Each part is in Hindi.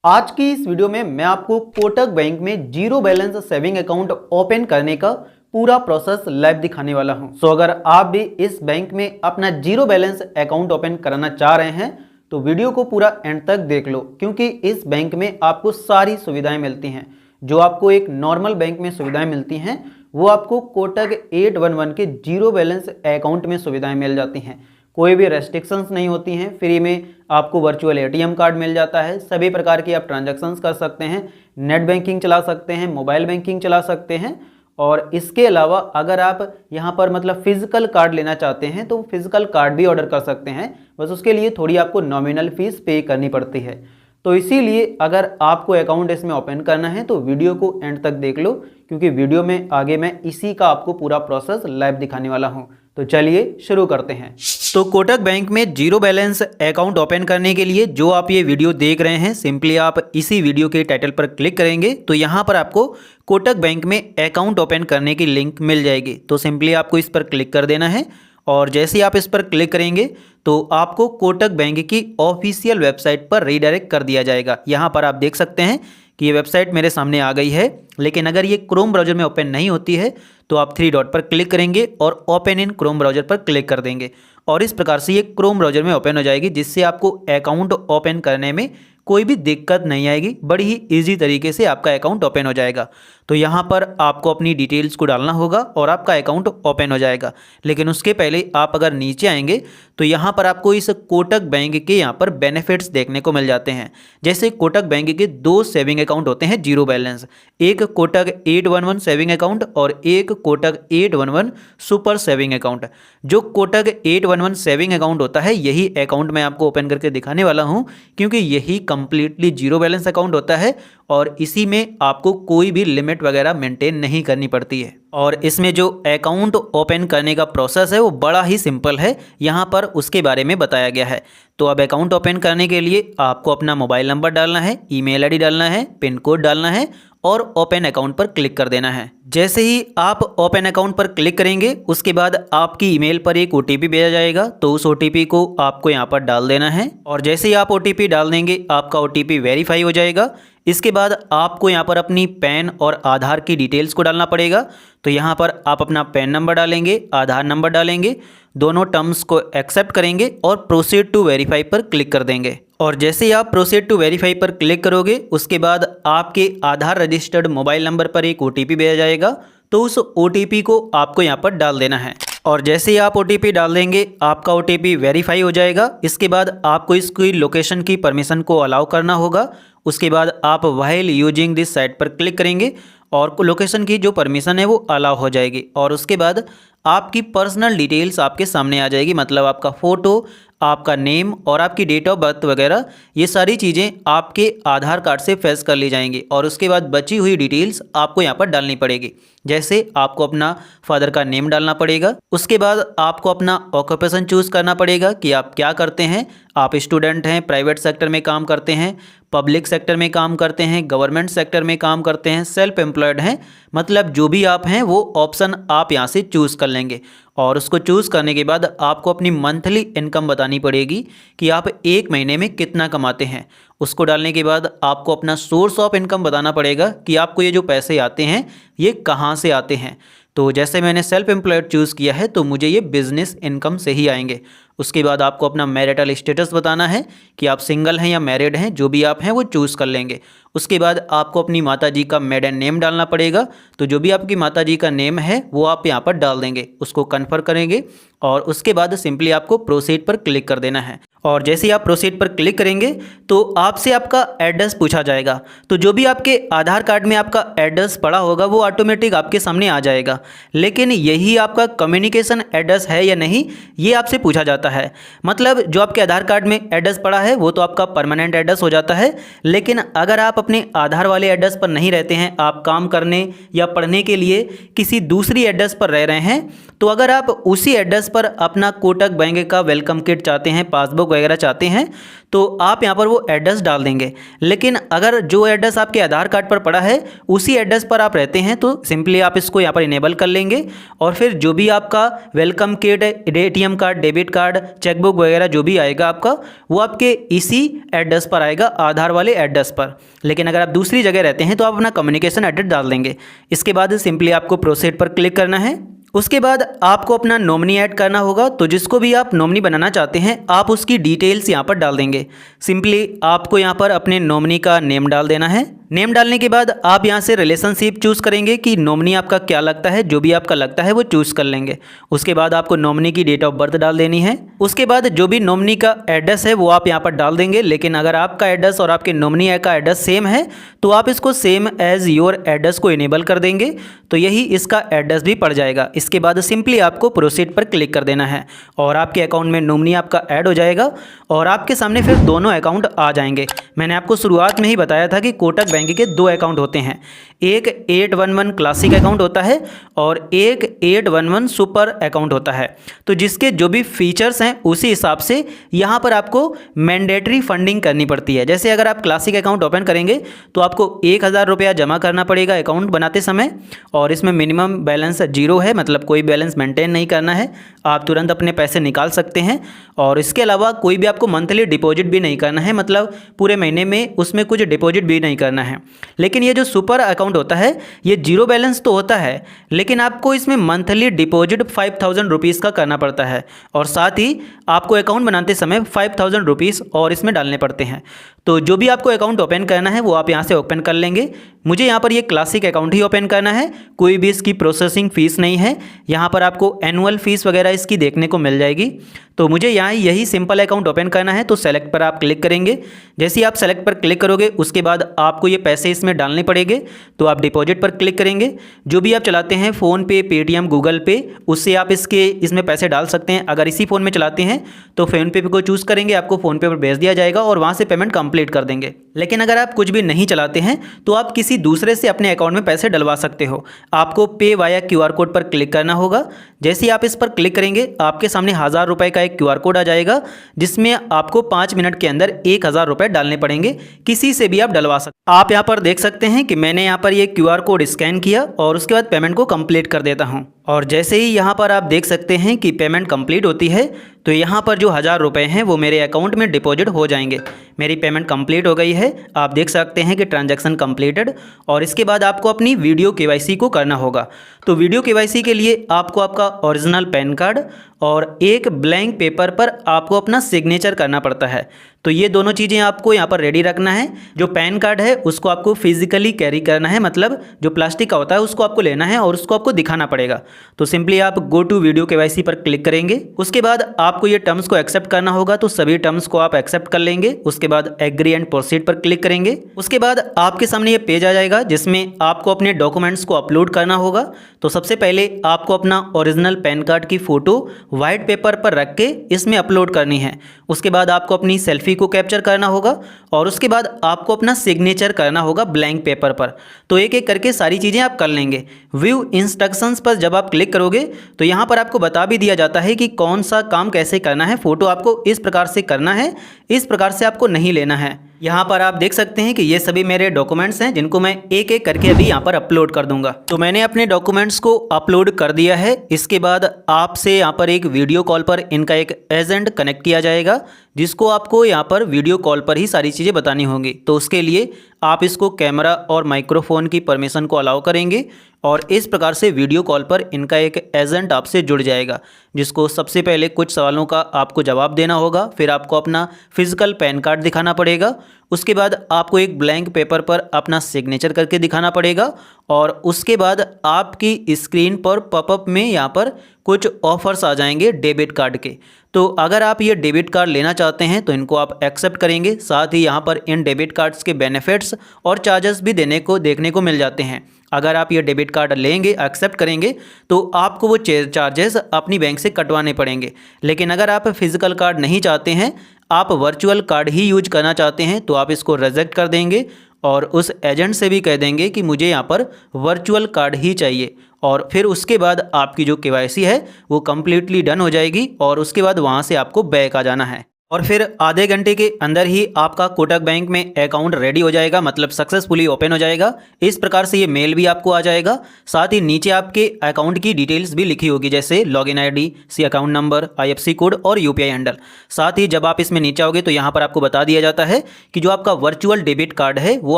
आज की इस वीडियो में मैं आपको कोटक बैंक में zero balance saving account open करने का पूरा प्रोसेस लाइव दिखाने वाला हूं। सो अगर आप भी इस बैंक में अपना जीरो बैलेंस अकाउंट ओपन कराना चाह रहे हैं तो वीडियो को पूरा एंड तक देख लो, क्योंकि इस बैंक में आपको सारी सुविधाएं मिलती हैं। जो आपको एक नॉर्मल बैंक में सुविधाएं मिलती हैं वो आपको कोटक 811 के जीरो बैलेंस अकाउंट में सुविधाएं मिल जाती हैं। कोई भी रेस्ट्रिक्शंस नहीं होती हैं। फ्री में आपको वर्चुअल एटीएम कार्ड मिल जाता है। सभी प्रकार की आप ट्रांजैक्शंस कर सकते हैं, नेट बैंकिंग चला सकते हैं, मोबाइल बैंकिंग चला सकते हैं। और इसके अलावा अगर आप यहाँ पर मतलब फिजिकल कार्ड लेना चाहते हैं तो फिजिकल कार्ड भी ऑर्डर कर सकते हैं। बस उसके लिए थोड़ी आपको नॉमिनल फीस पे करनी पड़ती है। तो इसीलिए अगर आपको अकाउंट इसमें ओपन करना है तो वीडियो को एंड तक देख लो, क्योंकि वीडियो में आगे मैं इसी का आपको पूरा प्रोसेस लाइव दिखाने वाला हूं। तो चलिए शुरू करते हैं। तो कोटक बैंक में जीरो बैलेंस अकाउंट ओपन करने के लिए जो आप ये वीडियो देख रहे हैं, सिंपली आप इसी वीडियो के टाइटल पर क्लिक करेंगे तो यहाँ पर आपको कोटक बैंक में अकाउंट ओपन करने की लिंक मिल जाएगी। तो सिंपली आपको इस पर क्लिक कर देना है और जैसे ही आप इस पर क्लिक करेंगे तो आपको कोटक बैंक की ऑफिशियल वेबसाइट पर रीडायरेक्ट कर दिया जाएगा। यहाँ पर आप देख सकते हैं कि ये वेबसाइट मेरे सामने आ गई है, लेकिन अगर ये क्रोम ब्राउज़र में ओपन नहीं होती है तो आप थ्री डॉट पर क्लिक करेंगे और ओपन इन क्रोम ब्राउज़र पर क्लिक कर देंगे और इस प्रकार से ये क्रोम ब्राउज़र में ओपन हो जाएगी, जिससे आपको अकाउंट ओपन करने में कोई भी दिक्कत नहीं आएगी। बड़ी ही ईजी तरीके से आपका अकाउंट ओपन हो जाएगा। तो यहाँ पर आपको अपनी डिटेल्स को डालना होगा और आपका अकाउंट ओपन हो जाएगा। लेकिन उसके पहले आप अगर नीचे आएंगे तो यहाँ पर आपको इस कोटक बैंक के यहाँ पर बेनिफिट्स देखने को मिल जाते हैं। जैसे कोटक बैंक के दो सेविंग अकाउंट होते हैं जीरो बैलेंस, एक कोटक 811 सेविंग अकाउंट और एक कोटक 811 सुपर सेविंग अकाउंट। जो कोटक 811 सेविंग अकाउंट होता है यही अकाउंट मैं आपको ओपन करके दिखाने वाला हूँ, क्योंकि यही कंप्लीटली जीरो बैलेंस अकाउंट होता है और इसी में आपको कोई भी लिमिट वगैरह मेंटेन नहीं करनी पड़ती है। और इसमें जो अकाउंट ओपन करने का प्रोसेस है वो बड़ा ही सिंपल है, यहाँ पर उसके बारे में बताया गया है। तो अब अकाउंट ओपन करने के लिए आपको अपना मोबाइल नंबर डालना है, ईमेल आईडी डालना है, पिन कोड डालना है और ओपन अकाउंट पर क्लिक कर देना है। जैसे ही आप ओपन अकाउंट पर क्लिक करेंगे उसके बाद आपकी ईमेल पर एक ओटीपी भेजा जाएगा, तो उस ओटीपी को आपको यहाँ पर डाल देना है और जैसे ही आप ओटीपी डाल देंगे आपका ओटीपी वेरीफाई हो जाएगा। इसके बाद आपको यहाँ पर अपनी पैन और आधार की डिटेल्स को डालना पड़ेगा। तो यहाँ पर आप अपना पैन नंबर डालेंगे, आधार नंबर डालेंगे, दोनों टर्म्स को एक्सेप्ट करेंगे और प्रोसीड टू वेरीफाई पर क्लिक कर देंगे। और जैसे ही आप प्रोसीड टू वेरीफाई पर क्लिक करोगे उसके बाद आपके आधार रजिस्टर्ड मोबाइल नंबर पर एक ओटीपी भेजा जाएगा, तो उस ओटीपी को आपको यहाँ पर डाल देना है। और जैसे ही आप ओटीपी डाल देंगे आपका ओटीपी वेरीफाई हो जाएगा। इसके बाद आपको इसकी लोकेशन की परमिशन को अलाउ करना होगा। उसके बाद आप व्हाइल यूजिंग दिस साइट पर क्लिक करेंगे और लोकेशन की जो परमिशन है वो अलाउ हो जाएगी। और उसके बाद आपकी पर्सनल डिटेल्स आपके सामने आ जाएगी, मतलब आपका फ़ोटो, आपका नेम और आपकी डेट ऑफ बर्थ वगैरह, ये सारी चीज़ें आपके आधार कार्ड से फेच कर ली जाएंगी। और उसके बाद बची हुई डिटेल्स आपको यहाँ पर डालनी पड़ेगी। जैसे आपको अपना फादर का नेम डालना पड़ेगा, उसके बाद आपको अपना ऑक्यूपेशन चूज़ करना पड़ेगा कि आप क्या करते हैं। आप स्टूडेंट हैं, प्राइवेट सेक्टर में काम करते हैं, पब्लिक सेक्टर में काम करते हैं, गवर्नमेंट सेक्टर में काम करते हैं, सेल्फ एम्प्लॉयड हैं, मतलब जो भी आप हैं वो ऑप्शन आप यहाँ से चूज़ कर लेंगे। और उसको चूज़ करने के बाद आपको अपनी मंथली इनकम बतानी पड़ेगी कि आप एक महीने में कितना कमाते हैं। उसको डालने के बाद आपको अपना सोर्स ऑफ इनकम बताना पड़ेगा कि आपको ये जो पैसे आते हैं ये कहाँ से आते हैं। तो जैसे मैंने सेल्फ एम्प्लॉयड चूज़ किया है तो मुझे ये बिजनेस इनकम से ही आएंगे। उसके बाद आपको अपना मैरिटल स्टेटस बताना है कि आप सिंगल हैं या मैरिड हैं, जो भी आप हैं वो चूज़ कर लेंगे। उसके बाद आपको अपनी माताजी का मेडन नेम डालना पड़ेगा, तो जो भी आपकी माताजी का नेम है वो आप यहाँ पर डाल देंगे, उसको कन्फर्म करेंगे और उसके बाद सिंपली आपको प्रोसीड पर क्लिक कर देना है। और जैसे ही आप प्रोसीड पर क्लिक करेंगे तो आपसे आपका एड्रेस पूछा जाएगा। तो जो भी आपके आधार कार्ड में आपका एड्रेस पड़ा होगा वो ऑटोमेटिक आपके सामने आ जाएगा, लेकिन यही आपका कम्युनिकेशन एड्रेस है या नहीं ये आपसे पूछा जाता है। मतलब जो आपके आधार कार्ड में एड्रेस पड़ा है वो तो आपका परमानेंट एड्रेस हो जाता है, लेकिन अगर आप अपने आधार वाले एड्रेस पर नहीं रहते हैं, आप काम करने या पढ़ने के लिए किसी दूसरी एड्रेस पर रह रहे हैं, तो अगर आप उसी एड्रेस पर अपना कोटक बैंक का वेलकम किट चाहते हैं, पासबुक चेकबुक वगैरह चाहते हैं तो आप यहाँ पर वो एड्रेस डाल देंगे। लेकिन अगर जो एड्रेस आपके आधार कार्ड पर पड़ा है उसी एड्रेस पर आप रहते हैं तो सिंपली आप इसको यहाँ पर इनेबल कर लेंगे और फिर जो भी आपका welcome kit, ATM card, debit card, chequebook वगैरह जो भी आएगा आपका वो आपके इसी एड्रेस पर आएगा, आधार वाले एड्रेस पर। लेकिन अगर आप दूसरी जगह रहते हैं तो आप अपना कम्युनिकेशन एड्रेस डाल देंगे। इसके बाद सिंपली आपको प्रोसीड पर क्लिक करना है। उसके बाद आपको अपना नॉमिनी ऐड करना होगा, तो जिसको भी आप नॉमिनी बनाना चाहते हैं आप उसकी डिटेल्स यहाँ पर डाल देंगे। सिंपली आपको यहाँ पर अपने नॉमिनी का नेम डाल देना है। नेम डालने के बाद आप यहाँ से रिलेशनशिप चूज़ करेंगे कि नॉमिनी आपका क्या लगता है, जो भी आपका लगता है वो चूज़ कर लेंगे। उसके बाद आपको नॉमिनी की डेट ऑफ बर्थ डाल देनी है। उसके बाद जो भी नॉमिनी का एड्रेस है वो आप यहाँ पर डाल देंगे। लेकिन अगर आपका एड्रेस और आपके नॉमिनी का एड्रेस सेम है तो आप इसको सेम एज योर एड्रेस को इनेबल कर देंगे, तो यही इसका एड्रेस भी पड़ जाएगा। इसके बाद सिंपली आपको प्रोसीड पर क्लिक कर देना है और आपके अकाउंट में नॉमिनी आपका ऐड हो जाएगा और आपके सामने फिर दोनों अकाउंट आ जाएंगे। मैंने आपको शुरुआत में ही बताया था कि कोटक बैंक के 2 अकाउंट होते हैं, एक 811 क्लासिक अकाउंट होता है और एक 811 सुपर अकाउंट होता है। तो जिसके जो भी फीचर्स हैं उसी हिसाब से यहाँ पर आपको मैंडेटरी फंडिंग करनी पड़ती है। जैसे अगर आप क्लासिक अकाउंट ओपन करेंगे तो आपको 1000 रुपया जमा करना पड़ेगा अकाउंट बनाते समय और इसमें मिनिमम बैलेंस 0 है, मतलब कोई बैलेंस मेंटेन नहीं करना है, आप तुरंत अपने पैसे निकाल सकते हैं। और इसके अलावा कोई भी आपको मंथली डिपॉजिट भी नहीं करना है, मतलब पूरे महीने में उसमें कुछ डिपॉजिट भी नहीं करना है। लेकिन ये जो सुपर अकाउंट होता है ये 0 बैलेंस तो होता है, लेकिन आपको इसमें मंथली डिपॉजिट 5000 रुपीज़ का करना पड़ता है और साथ ही आपको अकाउंट बनाते समय 5000 रुपीज़ और इसमें डालने पड़ते हैं। तो जो भी आपको अकाउंट ओपन करना है वो आप यहाँ से ओपन कर लेंगे। मुझे यहाँ पर ये क्लासिक अकाउंट ही ओपन करना है, कोई भी इसकी प्रोसेसिंग फ़ीस नहीं है। यहाँ पर आपको एनुअल फ़ीस वगैरह इसकी देखने को मिल जाएगी। तो मुझे यहाँ यही सिंपल अकाउंट ओपन करना है, तो सेलेक्ट पर आप क्लिक करेंगे। जैसे ही आप सेलेक्ट पर क्लिक करोगे उसके बाद आपको ये पैसे इसमें डालने पड़ेंगे, तो आप डिपॉजिट पर क्लिक करेंगे। जो भी आप चलाते हैं फ़ोनपे, पेटीएम, गूगल पे, उससे आप इसमें पैसे डाल सकते हैं। अगर इसी फ़ोन में चलाते हैं तो फ़ोनपे को चूज़ करेंगे, आपको फ़ोनपे पर भेज दिया जाएगा और वहाँ से पेमेंट कंप्लीट कर देंगे। लेकिन अगर आप कुछ भी नहीं चलाते हैं तो आप किसी दूसरे से अपने अकाउंट में पैसे डलवा सकते हो। आपको पे वाया QR कोड पर क्लिक करना होगा। जैसे ही आप इस पर क्लिक करेंगे आपके सामने 1000 रुपये का एक QR कोड आ जाएगा, जिसमें आपको 5 मिनट के अंदर 1000 रुपये डालने पड़ेंगे। किसी से भी आप डलवा सकते। आप यहाँ पर देख सकते हैं कि मैंने यहाँ पर ये QR कोड स्कैन किया और उसके बाद पेमेंट को कंप्लीट कर देता हूँ। और जैसे ही यहाँ पर आप देख सकते हैं कि पेमेंट कंप्लीट होती है तो यहाँ पर जो 1000 रुपये हैं वो मेरे अकाउंट में डिपॉजिट हो जाएंगे। मेरी पेमेंट कंप्लीट हो गई है, आप देख सकते हैं कि ट्रांजैक्शन कंप्लीटेड। और इसके बाद आपको अपनी वीडियो KYC को करना होगा। तो वीडियो KYC के लिए आपको आपका ओरिजिनल पैन कार्ड और एक ब्लैंक पेपर पर आपको अपना सिग्नेचर करना पड़ता है। तो ये दोनों चीज़ें आपको यहाँ पर रेडी रखना है। जो पैन कार्ड है उसको आपको फिजिकली कैरी करना है, मतलब जो प्लास्टिक का होता है उसको आपको लेना है और उसको आपको दिखाना पड़ेगा। तो सिंपली आप गो टू वीडियो KYC पर क्लिक करेंगे। उसके बाद आपको ये टर्म्स को एक्सेप्ट करना होगा, तो सभी टर्म्स को आप एक्सेप्ट कर लेंगे। उसके बाद एग्री एंड प्रोसीड पर क्लिक करेंगे। उसके बाद आपके सामने ये पेज आ जाएगा जिसमें आपको अपने डॉक्यूमेंट्स को अपलोड करना होगा। तो सबसे पहले आपको अपना ओरिजिनल पैन कार्ड की फ़ोटो वाइट पेपर पर रख के इसमें अपलोड करनी है। उसके बाद आपको अपनी सेल्फी को कैप्चर करना होगा और उसके बाद आपको अपना सिग्नेचर करना होगा ब्लैंक पेपर पर। तो एक एक करके सारी चीज़ें आप कर लेंगे। व्यू इंस्ट्रक्शंस पर जब आप क्लिक करोगे तो यहाँ पर आपको बता भी दिया जाता है कि कौन सा काम कैसे करना है। फ़ोटो आपको इस प्रकार से करना है, इस प्रकार से आपको नहीं लेना है। यहाँ पर आप देख सकते हैं कि ये सभी मेरे डॉक्यूमेंट्स हैं जिनको मैं एक एक करके अभी यहाँ पर अपलोड कर दूंगा। तो मैंने अपने डॉक्यूमेंट्स को अपलोड कर दिया है। इसके बाद आपसे यहाँ पर एक वीडियो कॉल पर इनका एक एजेंट कनेक्ट किया जाएगा, जिसको आपको यहाँ पर वीडियो कॉल पर ही सारी चीज़ें बतानी होंगी। तो उसके लिए आप इसको कैमरा और माइक्रोफोन की परमिशन को अलाउ करेंगे और इस प्रकार से वीडियो कॉल पर इनका एक एजेंट आपसे जुड़ जाएगा, जिसको सबसे पहले कुछ सवालों का आपको जवाब देना होगा। फिर आपको अपना फिजिकल पैन कार्ड दिखाना पड़ेगा। उसके बाद आपको एक ब्लैंक पेपर पर अपना सिग्नेचर करके दिखाना पड़ेगा और उसके बाद आपकी स्क्रीन पर पॉपअप में यहाँ पर कुछ ऑफर्स आ जाएंगे डेबिट कार्ड के। तो अगर आप ये डेबिट कार्ड लेना चाहते हैं तो इनको आप एक्सेप्ट करेंगे। साथ ही यहाँ पर इन डेबिट कार्ड्स के बेनिफिट्स और चार्जेस भी देखने को मिल जाते हैं। अगर आप ये डेबिट कार्ड लेंगे, एक्सेप्ट करेंगे, तो आपको वो चार्जेस अपनी बैंक से कटवाने पड़ेंगे। लेकिन अगर आप फिजिकल कार्ड नहीं चाहते हैं, आप वर्चुअल कार्ड ही यूज करना चाहते हैं, तो आप इसको रिजेक्ट कर देंगे और उस एजेंट से भी कह देंगे कि मुझे यहाँ पर वर्चुअल कार्ड ही चाहिए। और फिर उसके बाद आपकी जो KYC है वो कम्प्लीटली डन हो जाएगी और उसके बाद वहाँ से आपको बैक आ जाना है। और फिर आधे घंटे के अंदर ही आपका कोटक बैंक में अकाउंट रेडी हो जाएगा, मतलब सक्सेसफुली ओपन हो जाएगा। इस प्रकार से ये मेल भी आपको आ जाएगा। साथ ही नीचे आपके अकाउंट की डिटेल्स भी लिखी होगी, जैसे लॉगिन आईडी, सी अकाउंट नंबर, आईएफएससी कोड और यूपीआई हैंडल। साथ ही जब आप इसमें नीचे आओगे तो यहाँ पर आपको बता दिया जाता है कि जो आपका वर्चुअल डेबिट कार्ड है वो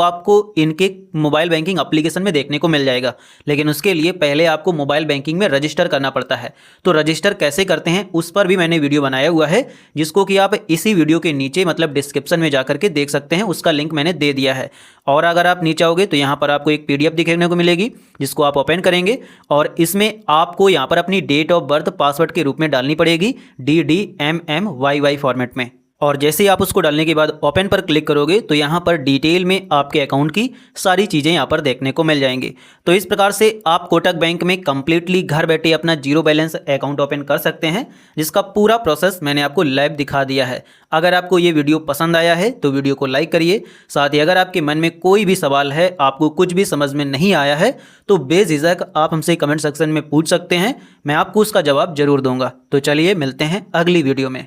आपको इनके मोबाइल बैंकिंग एप्लीकेशन में देखने को मिल जाएगा, लेकिन उसके लिए पहले आपको मोबाइल बैंकिंग में रजिस्टर करना पड़ता है। तो रजिस्टर कैसे करते हैं उस पर भी मैंने वीडियो बनाया हुआ है, जिसको कि आप इसी वीडियो के नीचे मतलब डिस्क्रिप्शन में जाकर के देख सकते हैं, उसका लिंक मैंने दे दिया है। और अगर आप नीचे आओगे तो यहाँ पर आपको एक पीडीएफ दिखने को मिलेगी, जिसको आप ओपन करेंगे और इसमें आपको यहाँ पर अपनी डेट ऑफ बर्थ पासवर्ड के रूप में डालनी पड़ेगी, DDMMYY फॉर्मेट में। और जैसे ही आप उसको डालने के बाद ओपन पर क्लिक करोगे तो यहाँ पर डिटेल में आपके अकाउंट की सारी चीज़ें यहाँ पर देखने को मिल जाएंगी। तो इस प्रकार से आप कोटक बैंक में कंप्लीटली घर बैठे अपना जीरो बैलेंस अकाउंट ओपन कर सकते हैं, जिसका पूरा प्रोसेस मैंने आपको लाइव दिखा दिया है। अगर आपको ये वीडियो पसंद आया है तो वीडियो को लाइक करिए। साथ ही अगर आपके मन में कोई भी सवाल है, आपको कुछ भी समझ में नहीं आया है, तो बेझिझक आप हमसे कमेंट सेक्शन में पूछ सकते हैं, मैं आपको उसका जवाब जरूर दूंगा। तो चलिए मिलते हैं अगली वीडियो में।